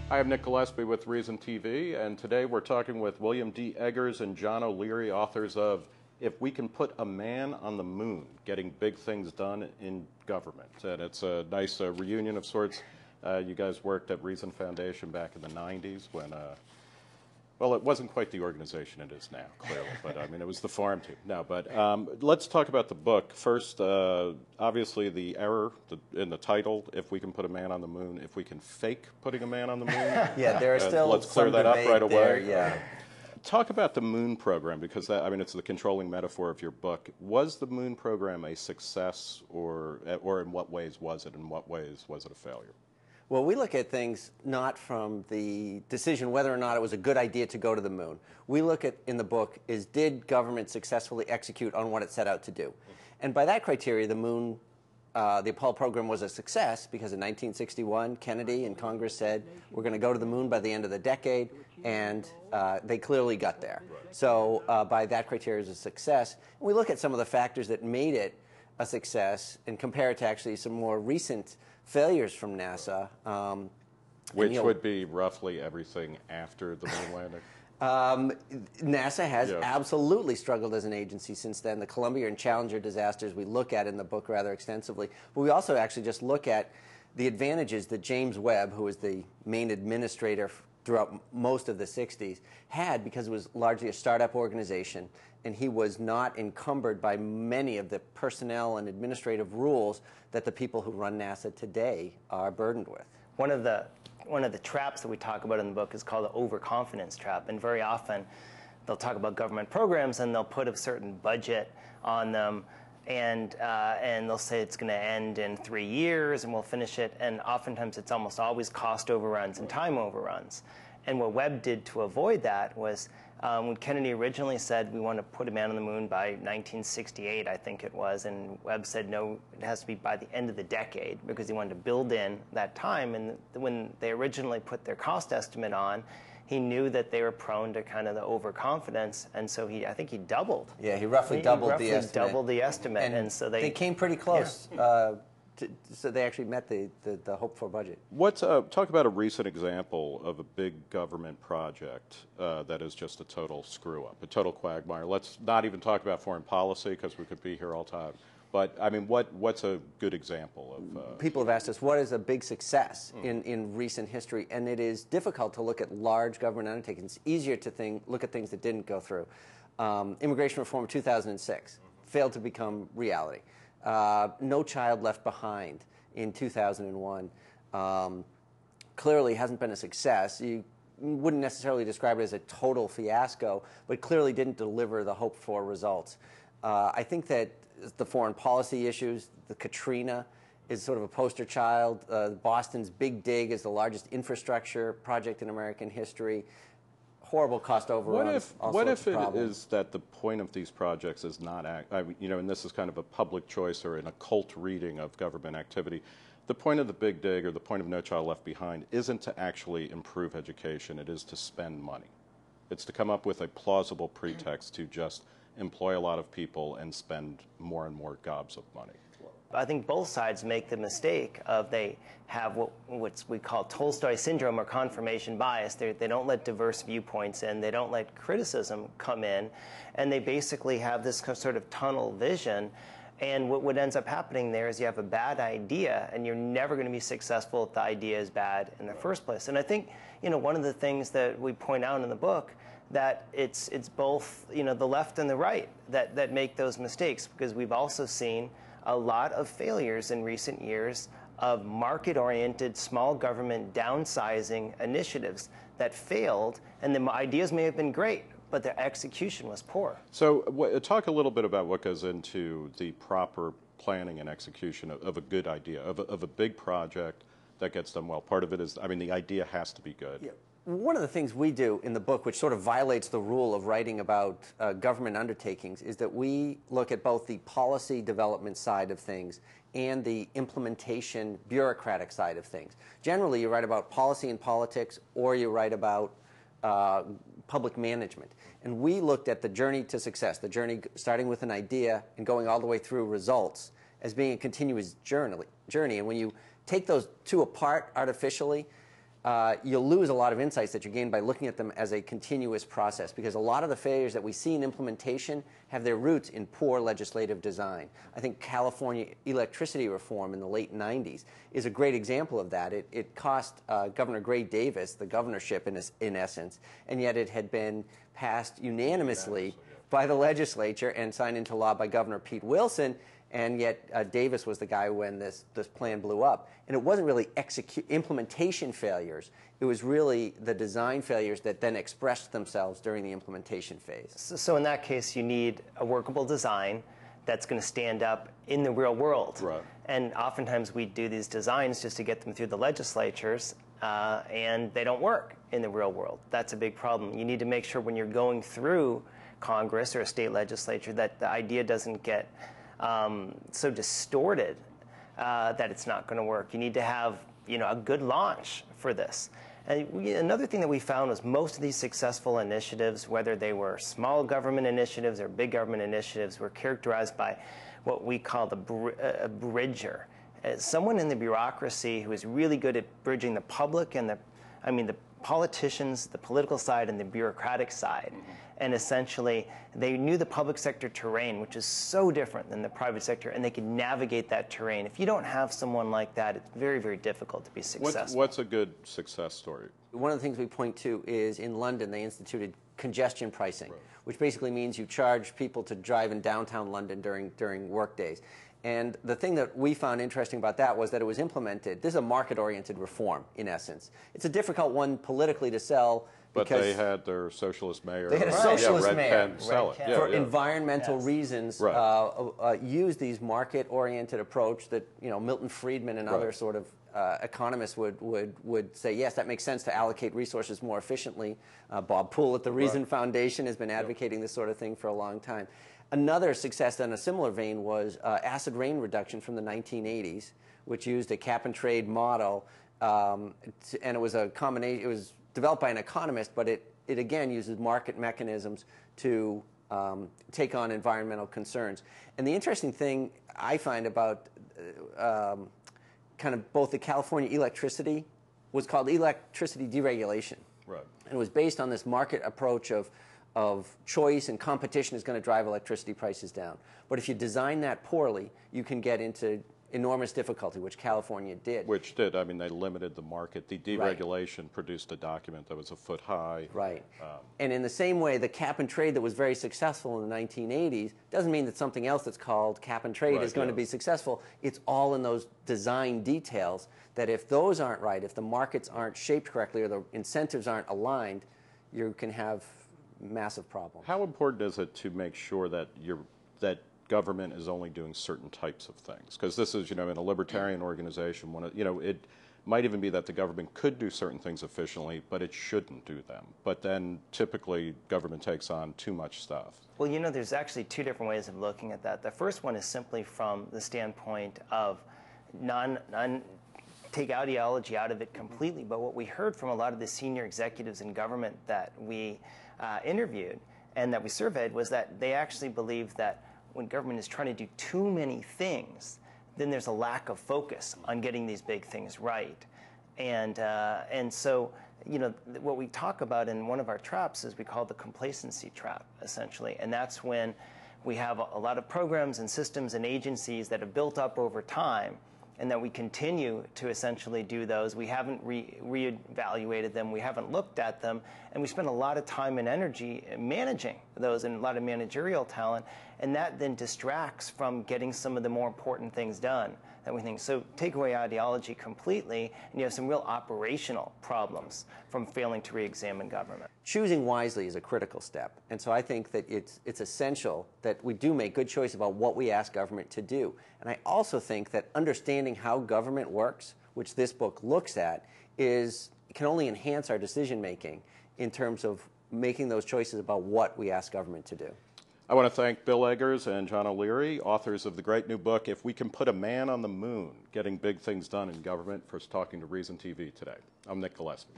Hi, I'm Nick Gillespie with Reason TV, and today we're talking with William D. Eggers and John O'Leary, authors of If We Can Put a Man on the Moon, Getting Big Things Done in Government. And it's a nice reunion of sorts. You guys worked at Reason Foundation back in the 90s when, well, it wasn't quite the organization it is now, clearly, but I mean, it was the farm team. No, but let's talk about the book. First, obviously, the error in the title, If We Can Put a Man on the Moon, if we can fake putting a man on the moon. Yeah, there are still let's clear that up right away. There, yeah. Talk about the moon program, because that, I mean, it's the controlling metaphor of your book. Was the moon program a success, or in what ways was it? In what ways was it a failure? Well, we look at things not from the decision whether or not it was a good idea to go to the moon. We look at, in the book, is did government successfully execute on what it set out to do? And by that criteria, the moon, the Apollo program was a success because in 1961, Kennedy and Congress said, we're going to go to the moon by the end of the decade, and they clearly got there. So by that criteria, it was a success. And we look at some of the factors that made it a success and compare it to actually some more recent failures from NASA. Which would be roughly everything after the moon landing? NASA has absolutely struggled as an agency since then. The Columbia and Challenger disasters we look at in the book rather extensively. But we also actually just look at the advantages that James Webb, who was the main administrator throughout most of the 60s, had because it was largely a startup organization and he was not encumbered by many of the personnel and administrative rules that the people who run NASA today are burdened with. One of the traps that we talk about in the book is called the overconfidence trap, and very often they'll talk about government programs and they'll put a certain budget on them, and they'll say it's going to end in 3 years and we'll finish it, and oftentimes it's almost always cost overruns and time overruns. And what Webb did to avoid that was when Kennedy originally said we want to put a man on the moon by 1968, I think it was, and Webb said no, it has to be by the end of the decade because he wanted to build in that time. And when they originally put their cost estimate on, he knew that they were prone to kind of the overconfidence, and so I think he doubled. Yeah, he roughly doubled the estimate. Doubled the estimate, and so they came pretty close. Yeah. So they actually met the hoped for budget. Talk about a recent example of a big government project that is just a total screw-up, a total quagmire. Let's not even talk about foreign policy because we could be here all time. But, I mean, what's a good example of... People have asked us, what is a big success in recent history? And it is difficult to look at large government undertakings. It's easier to look at things that didn't go through. Immigration reform in 2006 failed to become reality. No Child Left Behind in 2001 clearly hasn't been a success. You wouldn't necessarily describe it as a total fiasco, but clearly didn't deliver the hoped for results. I think that the foreign policy issues, the Katrina is sort of a poster child. Boston's Big Dig is the largest infrastructure project in American history. Horrible cost overruns. What if it is that the point of these projects is not, you know, and this is kind of a public choice or an occult reading of government activity, the point of the Big Dig or the point of No Child Left Behind isn't to actually improve education, it is to spend money. It's to come up with a plausible pretext to just employ a lot of people and spend more and more gobs of money. I think both sides make the mistake of they have what we call Tolstoy syndrome or confirmation bias. They don't let diverse viewpoints in. They don't let criticism come in. And they basically have this sort of tunnel vision. And what ends up happening there is you have a bad idea, and you're never going to be successful if the idea is bad in the first place. And I think, you know, one of the things that we point out in the book that it's both, you know, the left and the right that make those mistakes, because we've also seen a lot of failures in recent years of market-oriented small government downsizing initiatives that failed, and the ideas may have been great, but their execution was poor. So talk a little bit about what goes into the proper planning and execution of a good idea, of a big project that gets done well. Part of it is, I mean, the idea has to be good. Yeah. One of the things we do in the book, which sort of violates the rule of writing about government undertakings, is that we look at both the policy development side of things and the implementation bureaucratic side of things. Generally, you write about policy and politics, or you write about public management. And we looked at the journey to success, the journey starting with an idea and going all the way through results as being a continuous journey. And when you take those two apart artificially, you'll lose a lot of insights that you gain by looking at them as a continuous process, because a lot of the failures that we see in implementation have their roots in poor legislative design. I think California electricity reform in the late 90s is a great example of that. It cost Governor Gray Davis the governorship in essence, and yet it had been passed unanimously by the legislature and signed into law by Governor Pete Wilson. And yet Davis was the guy when this plan blew up. And it wasn't really implementation failures. It was really the design failures that then expressed themselves during the implementation phase. So in that case, you need a workable design that's going to stand up in the real world. Right. And oftentimes we do these designs just to get them through the legislatures, and they don't work in the real world. That's a big problem. You need to make sure when you're going through Congress or a state legislature that the idea doesn't get so distorted that it's not going to work. You need to have a good launch for this. And another thing that we found was most of these successful initiatives, whether they were small government initiatives or big government initiatives, were characterized by what we call a bridger. Someone in the bureaucracy who is really good at bridging the public and the politicians, the political side, and the bureaucratic side. And essentially, they knew the public sector terrain, which is so different than the private sector, and they could navigate that terrain. If you don't have someone like that, it's very, very difficult to be successful. What's a good success story? One of the things we point to is in London, they instituted congestion pricing, right, which basically means you charge people to drive in downtown London during work days. And the thing that we found interesting about that was that it was implemented. This is a market-oriented reform, in essence. It's a difficult one politically to sell. But they had their socialist mayor. They had a socialist Red mayor. Pen sell it. For environmental reasons, Right. use these market-oriented approach that Milton Friedman and other sort of economists would say, yes, that makes sense to allocate resources more efficiently. Bob Poole at the Reason Foundation has been advocating this sort of thing for a long time. Another success in a similar vein was acid rain reduction from the 1980s, which used a cap-and-trade model, and it was a combination. It was developed by an economist, but it again uses market mechanisms to take on environmental concerns. And the interesting thing I find about kind of both the California electricity was called electricity deregulation. Right. And it was based on this market approach of choice and competition is going to drive electricity prices down. But if you design that poorly, you can get into enormous difficulty, which California did. Which did. I mean, they limited the market. The deregulation produced a document that was a foot high. Right. And in the same way, the cap and trade that was very successful in the 1980s doesn't mean that something else that's called cap and trade is going to be successful. It's all in those design details that if those aren't right, if the markets aren't shaped correctly or the incentives aren't aligned, you can have massive problems. How important is it to make sure that that government is only doing certain types of things? Because this is, in a libertarian organization, it might even be that the government could do certain things efficiently, but it shouldn't do them. But then typically government takes on too much stuff. Well, there's actually two different ways of looking at that. The first one is simply from the standpoint of take ideology out of it completely. But what we heard from a lot of the senior executives in government that we interviewed and that we surveyed was that they actually believe that when government is trying to do too many things, then there's a lack of focus on getting these big things right. And so, what we talk about in one of our traps is we call the complacency trap, essentially. And that's when we have a lot of programs and systems and agencies that have built up over time and that we continue to essentially do those. We haven't reevaluated them. We haven't looked at them. And we spend a lot of time and energy managing those and a lot of managerial talent. And that then distracts from getting some of the more important things done that we think. So take away ideology completely, and you have some real operational problems from failing to re-examine government. Choosing wisely is a critical step. And so I think that it's essential that we do make good choice about what we ask government to do. And I also think that understanding how government works, which this book looks at, can only enhance our decision making in terms of making those choices about what we ask government to do. I want to thank Bill Eggers and John O'Leary, authors of the great new book, If We Can Put a Man on the Moon, Getting Big Things Done in Government, for talking to Reason TV today. I'm Nick Gillespie.